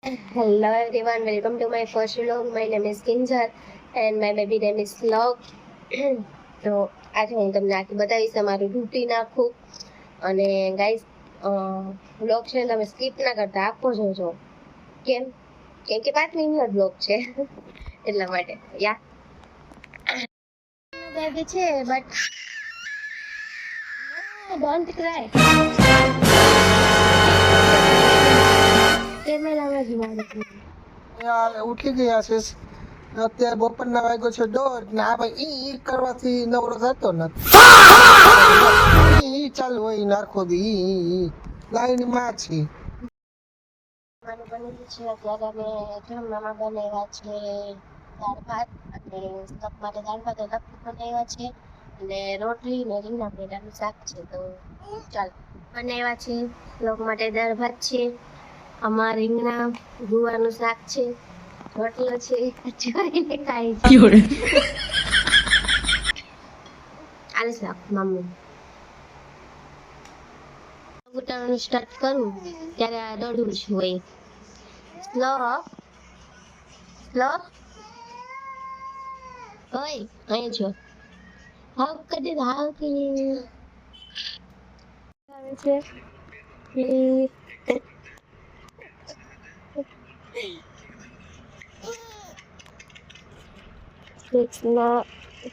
Hello everyone, welcome to my first vlog. My name is Kinjal and my baby name is Vlog. તો આજે હું તમને આખી બતાવીશ અમારું રૂટીન આખું. અને ગાઈસ વ્લોગ છે ને તમે સ્કીપ ના કરતા આખો જોજો. કેમ કેમ કે 5 મિનિટનો વ્લોગ છે એટલા માટે યા બેબી છે બટ ડોન્ટ ક્રાય. કેમેરામાં જ મારે યાર ઉઠી ગયા છે અત્યારે બપોરના વાગ્યો છે 1:30 ને આ ભાઈ ઈ કરવાથી નવરો થતો નથી. ઈ ચાલુ હોય નાખો દી ઈ લાઈન માં છે. મારું બનેલું છે અત્યારે અમે જમવામાં બનાવ્યા છે દાળ ભાત અને સ્ટફ માટે દાળ ભાત લખી બનાવ્યા છે અને રોટલી ને રીંગણા બટેટાનું શાક છે. તો ચાલો બનાવ્યા છે. લોક માટે દાળ ભાત છે, અમારા રીંગણા ગુવારનું શાક છે, રોટલો છે, જોઈને ખાઈ છે આલે શાક મમ્મી. ઉતારવાનું સ્ટાર્ટ કરું ત્યારે આ દોડું જ હોય. સ્લો ઓય અહીં જો હાવ કદી હાવ કે આવે છે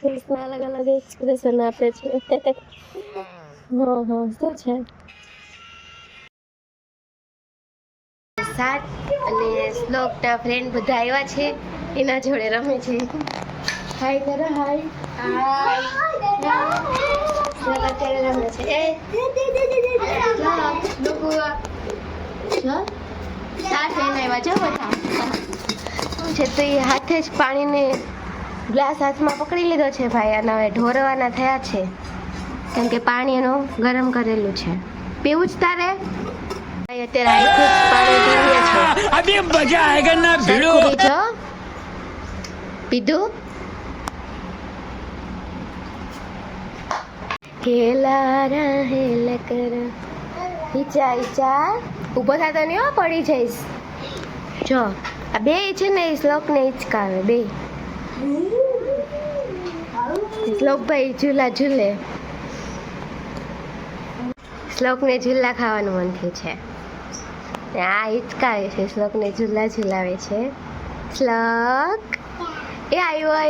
ફેસના અલગ અલગ એક્સપ્રેશન આપે છે. હા શું છે સાત અને શ્લોકના ફ્રેન્ડ બધા આવ્યા છે, એના જોડે રમે છે. હાય કરો હાય શ્લોક અત્યારે રમે છે. એ ચાર ફ્રેન્ડ આવ્યા છો બધા. શું છે તો એ હાથે જ પાણીને ગ્લાસ હાથમાં પકડી લીધો છે ભાઈ અને હવે ઢોરવાના થયા છે કેમ કે પાણી એનું ગરમ કરેલું છે. પીવું જ તારે અત્યારે પાણી પીવે છે. અભી મજા આયેગા ના ભીડો પીધું કેલા રહે લકર ઈચા ઊભો થતો નહીં હો, પડી જઈશ. જો આ બે છે ને એ શ્લોકને હિંચકાવે બે. શ્લોકભાઈ ઝૂલા ઝૂલે. શ્લોકને ઝૂલા ખાવાનું મન થયું છે. આ હિંચકાવે છે, શ્લોકને ઝૂલા ઝૂલાવે છે. શ્લોક એ આવ્યો.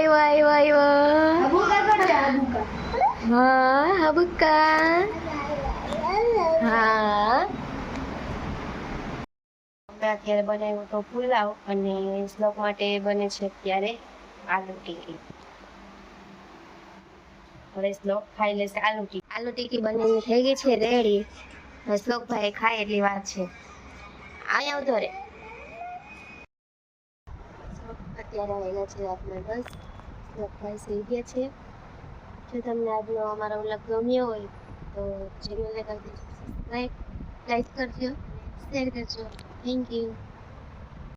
હા હબુકા હા. અત્યારે બનાવ્યું તો પુલાવ અને શ્લોક માટે બને છે અત્યારે આલુ ટીકી. હવે શ્લોક ખાઈ લેશે આલુ ટીકી બનીને થઈ ગઈ છે રેડી. શ્લોકભાઈ ખાય એટલી વાત છે. અહીંયા આવતો રે. અત્યારે આવેલા છે આપણે બસ. શ્લોકભાઈ સુઈ ગયા છે. જો તમને આજનો અમારો વ્લોગ ગમ્યો હોય તો ચેનલને કરી દેજો સબસ્ક્રાઈબ, લાઈક કરજો, શેર કરજો. Thank you.